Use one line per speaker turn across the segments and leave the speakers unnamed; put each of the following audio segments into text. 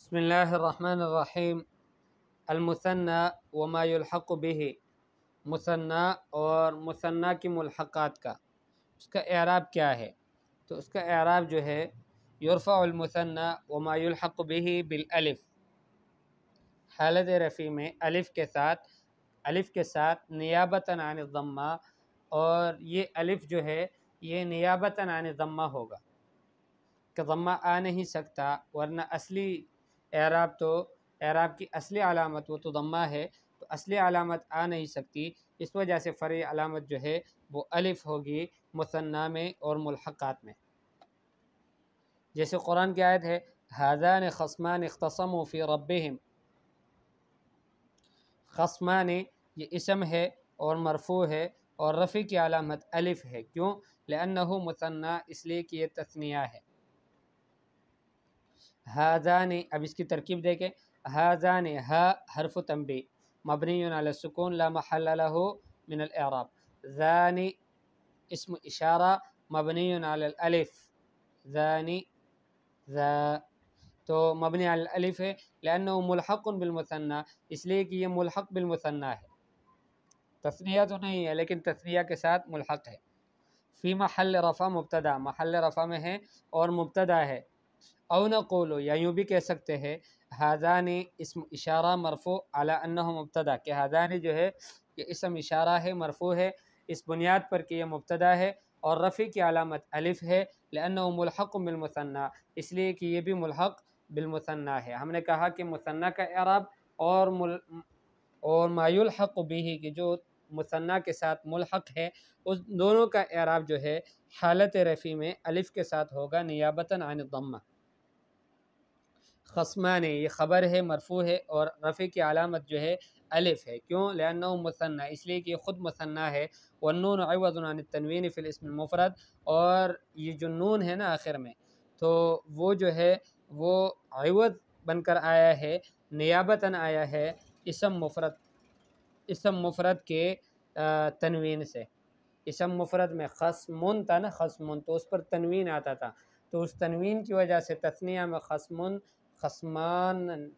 بسم اللہ الرحمن الرحیم۔ المثنى وما يلحق به، مثنى اور مثنى کی ملحقات کا اس کا اعراب کیا ہے؟ تو اس کا اعراب جو ہے یرفع المثنى وما يلحق به بالالف، حالت رفع میں الف کے ساتھ نیابتاً عن الضمہ، اور یہ الف جو ہے یہ نیابتاً عن الضمہ ہوگا کہ ضمہ آ نہیں سکتا، ورنہ اصلی اعراب کی اصلی علامت وہ تو ضمہ ہے، تو اصلی علامت آ نہیں سکتی، اس وجہ سے فرعی علامت جو ہے وہ الف ہوگی مثنیٰ میں اور ملحقات میں۔ جیسے قرآن کی آیت ہے ھذان خصمان اختصموا فی ربہم، خصمان یہ اسم ہے اور مرفوع ہے اور رفع کی علامت الف ہے، کیوں؟ لأنہ مثنیٰ، اس لیے کہ یہ تثنیہ ہے۔ ھذان، اب اس کی ترکیب دیکھیں، ھذان ہا حرف تنبیہ مبنی علی السکون لا محل له من الاعراب، ذان اسم اشارہ مبنی علی الالف، ذانی ذا، تو مبنی علی الالف ہے لأنه ملحق بالمثنى، اس لیے کہ یہ ملحق بالمثنى ہے، تثنیہ تو نہیں ہے لیکن تثنیہ کے ساتھ ملحق ہے۔ فی محل رفع مبتدا، محل رفع میں ہے اور مبتدا ہے۔ او نقول، یا یوں بھی کہہ سکتے ہیں ھذان اسم اشارہ مرفوع علی انہ مبتدا، کہ ھذان جو ہے یہ اسم اشارہ ہے، مرفوع ہے اس بنیاد پر کہ یہ مبتدا ہے اور رفع کی علامت الف ہے، لأنہ ملحق بالمثنى، اس لیے کہ یہ بھی ملحق بالمثنى ہے۔ ہم نے کہا کہ مثنیٰ کا اعراب اور ما یلحق بہ کہ جو مثنیٰ کے ساتھ ملحق ہے، اس دونوں کا اعراب جو ہے حالت رفع میں الف کے ساتھ ہوگا نیابتاً عن الضمہ۔ خصمان یہ خبر ہے، مرفوع ہے اور رفع کی علامت جو ہے الف ہے، کیوں؟ لأنہ مثنیٰ، اس لیے کہ خود مثنیٰ ہے، والنون عوض عن التنوین فی الاسم المفرد، اور یہ جو نون ہے نا آخر میں، تو وہ جو ہے وہ عوض بن کر آیا ہے، نیابتاً آیا ہے اسم مفرد کے تنوین سے۔ اسم مفرد میں خصمن تھا نا، خصمن، تو اس پر تنوین آتا تھا، تو اس تنوین کی وجہ سے تثنیہ میں خصمن، خصمان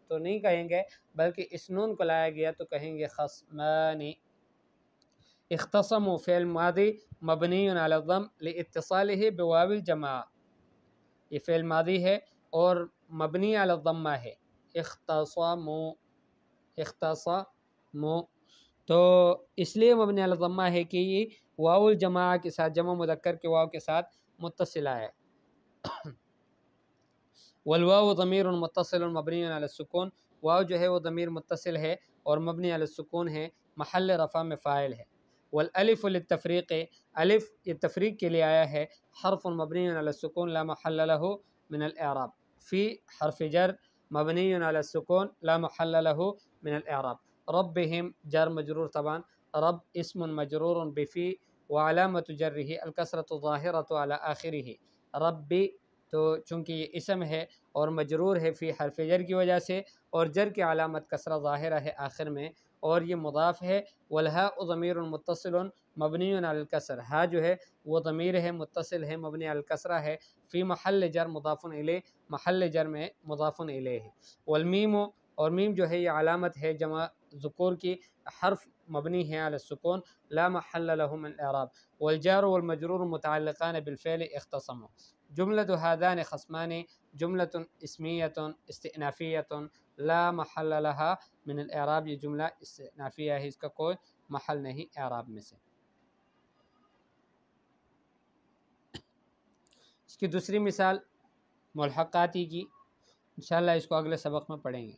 تو نہیں کہیں گے بلکہ اس نون کو لایا گیا تو کہیں گے خصمانی۔ اختصموا فعل ماضی مبنی علی الضم لاتصالہ بواو الجماعہ، یہ فعل ماضی ہے اور مبنی علی الضمہ ہے، اختصموا، تو اس لیے مبنی علی الضمہ ہے کہ یہ واو الجماعہ کے ساتھ، جمع مذکر کے واو کے ساتھ متصل ہے۔ والواو ضمیر متصل مبنی علی السکون، واو جو ہے وہ ضمیر متصل ہے اور مبنی علی السکون ہے، محل رفع میں فاعل ہے۔ والالف للتفریق، الف یہ تفریق کے لیے آیا ہے، حرف مبنی علی السکون لا محل له من الاعراب، فی حرف جر مبنی علی السکون لا محل له من الاعراب۔ ربہم جر مجرور طبعا، رب اسم مجرور بفی وعلامت جرہ الکسرۃ الظاہرۃ علی آخرہ، ربی تو چونکہ یہ اسم ہے اور مجرور ہے فی حرف جر کی وجہ سے، اور جر کی علامت کسرہ ظاہرہ ہے آخر میں، اور یہ مضاف ہے۔ والہاء ضمیر متصل مبنی علی الکسر، ہا جو ہے وہ ضمیر ہے متصل ہے مبنی علی الکسرہ ہے، فی محل جر مضاف الیہ، محل جر میں مضاف الیہ ہے۔ والمیم، اور میم جو ہے یہ علامت ہے جمع ذکور کی، حرف مبنی ہے علی السکون لا محل له من الاعراب۔ والجار والمجرور متعلقان بالفعل اختصموا۔ جملۃ ھذان خصمان جملۃ اسمیۃ استئنافیۃ لا محل لها من الاعراب، یہ جملہ استئنافیہ ہے، اس کا کوئی محل نہیں اعراب میں سے۔ اس کی دوسری مثال ملحقاتی کی، انشاءاللہ اس کو اگلے سبق میں پڑھیں گے۔